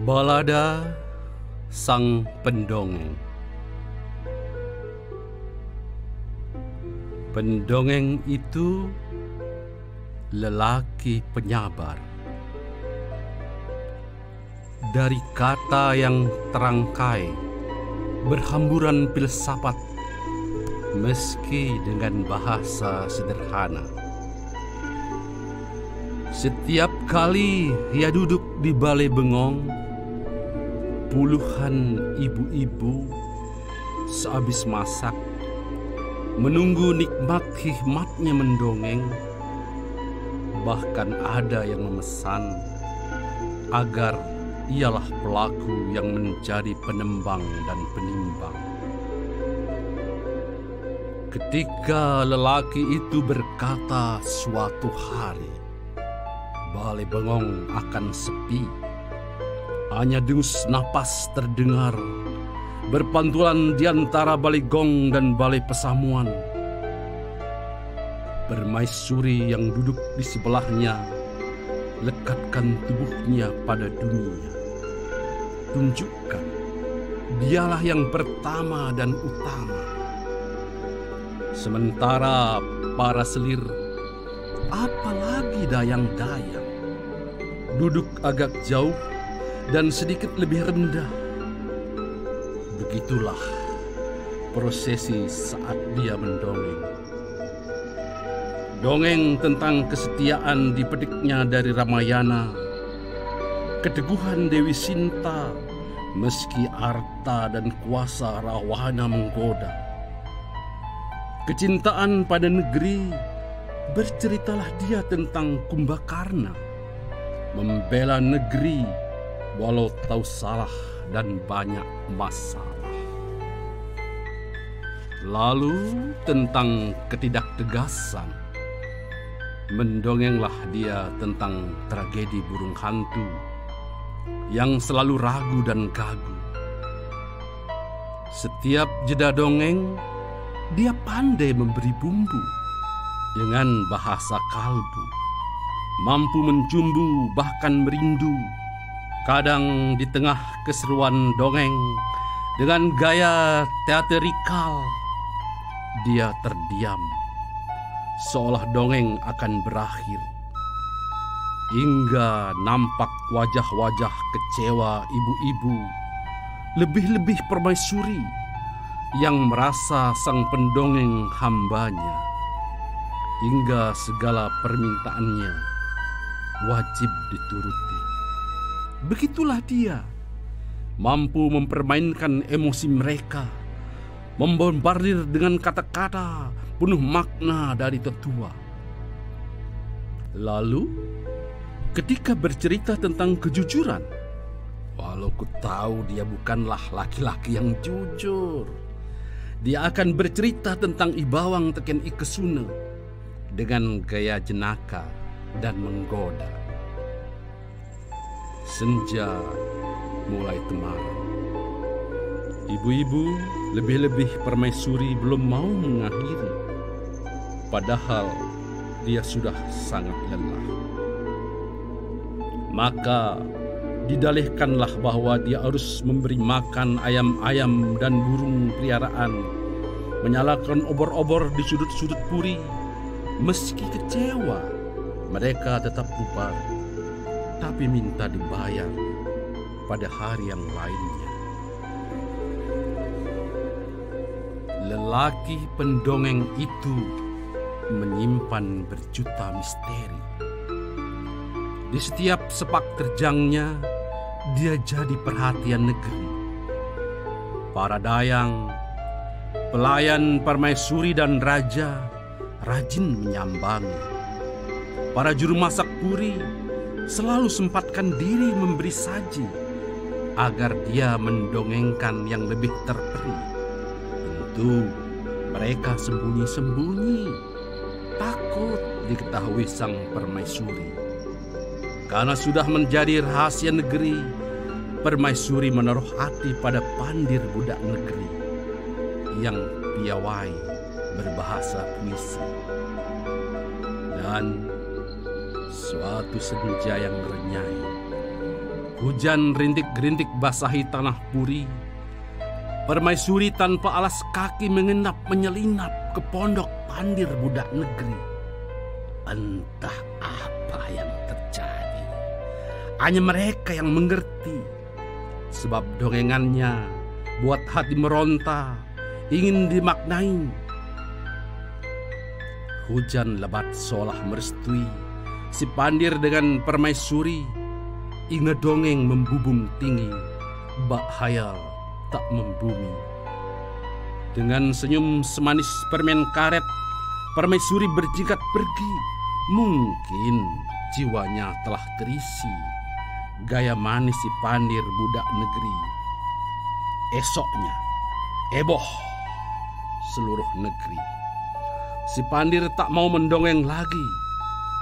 Balada Sang Pendongeng. Pendongeng itu lelaki penyabar. Dari kata yang terangkai, berhamburan filsafat, meski dengan bahasa sederhana. Setiap kali ia duduk di balai bengong, puluhan ibu-ibu sehabis masak menunggu nikmat hikmatnya mendongeng. Bahkan ada yang memesan agar ialah pelaku yang menjadi penembang dan penimbang. Ketika lelaki itu berkata suatu hari, balai bengong akan sepi. Hanya dengus napas terdengar berpantulan di antara balai gong dan balai pesamuan. Permaisuri yang duduk di sebelahnya lekatkan tubuhnya pada dunia. Tunjukkan, dialah yang pertama dan utama. Sementara para selir, apalagi dayang-dayang, duduk agak jauh dan sedikit lebih rendah. Begitulah prosesi saat dia mendongeng. Dongeng tentang kesetiaan dipediknya dari Ramayana, keteguhan Dewi Sinta meski harta dan kuasa Rawana menggoda. Kecintaan pada negeri, berceritalah dia tentang Kumbakarna, membela negeri walau tahu salah dan banyak masalah. Lalu tentang ketidaktegasan, mendongenglah dia tentang tragedi burung hantu yang selalu ragu dan gagu. Setiap jeda dongeng, dia pandai memberi bumbu dengan bahasa kalbu, mampu mencumbu bahkan merindu. Kadang di tengah keseruan dongeng, dengan gaya teatrikal, dia terdiam, seolah dongeng akan berakhir. Hingga nampak wajah-wajah kecewa ibu-ibu, lebih-lebih permaisuri yang merasa sang pendongeng hambanya, hingga segala permintaannya wajib dituruti. Begitulah dia, mampu mempermainkan emosi mereka, membombardir dengan kata-kata penuh makna dari tetua. Lalu, ketika bercerita tentang kejujuran, walau ku tahu dia bukanlah laki-laki yang jujur, dia akan bercerita tentang Ibawang Teken Ikesuna dengan gaya jenaka dan menggoda. Senja mulai temaram. Ibu-ibu, lebih-lebih permaisuri belum mau mengakhiri, padahal dia sudah sangat lelah. Maka didalihkanlah bahwa dia harus memberi makan ayam-ayam dan burung peliharaan, menyalakan obor-obor di sudut-sudut puri. Meski kecewa, mereka tetap bubar, tapi minta dibayar pada hari yang lainnya. Lelaki pendongeng itu menyimpan berjuta misteri. Di setiap sepak terjangnya, dia jadi perhatian negeri. Para dayang, pelayan permaisuri dan raja rajin menyambangi. Para juru masak puri selalu sempatkan diri memberi saji agar dia mendongengkan yang lebih terperi. Tentu mereka sembunyi-sembunyi, takut diketahui sang permaisuri. Karena sudah menjadi rahasia negeri, permaisuri menaruh hati pada pandir budak negeri yang piawai berbahasa puisi. Dan suatu senja yang renyai, Hujan rintik-rintik basahi tanah puri. Permaisuri tanpa alas kaki mengendap menyelinap ke pondok Pandir budak negeri. Entah apa yang terjadi. Hanya mereka yang mengerti. Sebab dongengannya buat hati meronta, ingin dimaknai. Hujan lebat seolah merestui si Pandir dengan permaisuri. Ingat dongeng membubung tinggi, bak hayal tak membumi. Dengan senyum semanis permen karet, permaisuri berjingkat pergi. Mungkin jiwanya telah terisi gaya manis si Pandir budak negeri. Esoknya, heboh seluruh negeri. Si Pandir tak mau mendongeng lagi,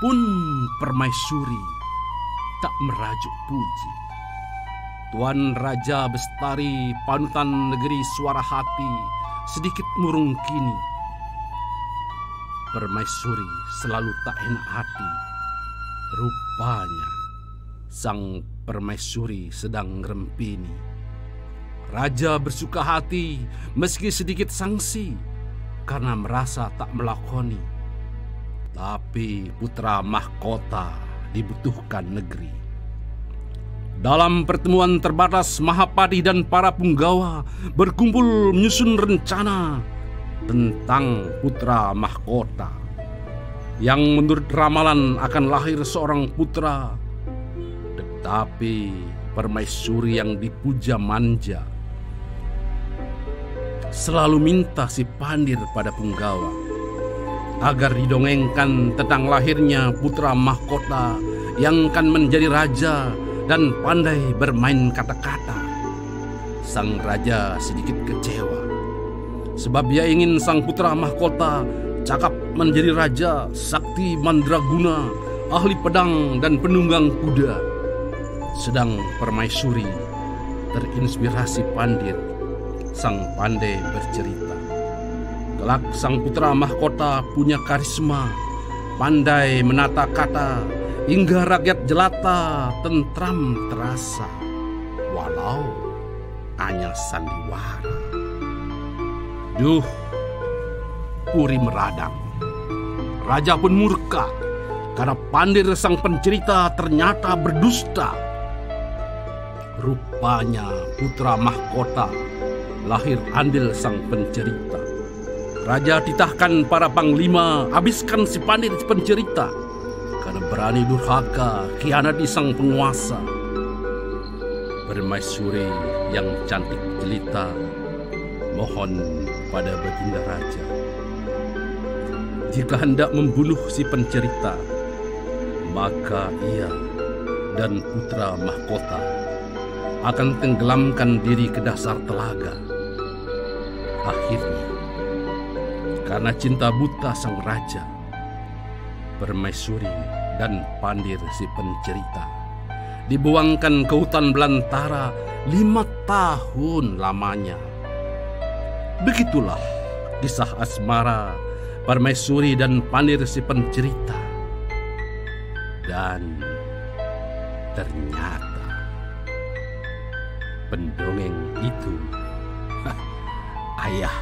pun permaisuri tak merajuk puji. Tuan Raja Bestari, panutan negeri suara hati, sedikit murung kini. Permaisuri selalu tak enak hati. Rupanya sang permaisuri sedang ngerempini. Raja bersuka hati meski sedikit sangsi karena merasa tak melakoni. Tapi putra mahkota dibutuhkan negeri. Dalam pertemuan terbatas, Mahapadi dan para punggawa berkumpul menyusun rencana tentang putra mahkota yang menurut ramalan akan lahir seorang putra. Tetapi permaisuri yang dipuja manja selalu minta si Pandir pada punggawa agar didongengkan tentang lahirnya putra mahkota yang akan menjadi raja dan pandai bermain kata-kata. Sang raja sedikit kecewa, sebab ia ingin sang putra mahkota cakap menjadi raja, sakti mandraguna, ahli pedang dan penunggang kuda. Sedang permaisuri terinspirasi Pandir, sang pandai bercerita. Kelak sang putra mahkota punya karisma, pandai menata kata, hingga rakyat jelata tentram terasa, walau hanya sandiwara. Duh, Puri meradang. Raja pun murka karena Pandir sang pencerita ternyata berdusta. Rupanya putra mahkota lahir andil sang pencerita. Raja titahkan para panglima habiskan si Pandir si pencerita karena berani durhaka khianati sang penguasa. Permaisuri yang cantik jelita mohon pada baginda raja, jika hendak membunuh si pencerita, maka ia dan putra mahkota akan tenggelamkan diri ke dasar telaga. Akhirnya, karena cinta buta sang raja, permaisuri dan Pandir si pencerita dibuangkan ke hutan belantara 5 tahun lamanya. Begitulah kisah asmara permaisuri dan Pandir si pencerita. Dan ternyata pendongeng itu ayah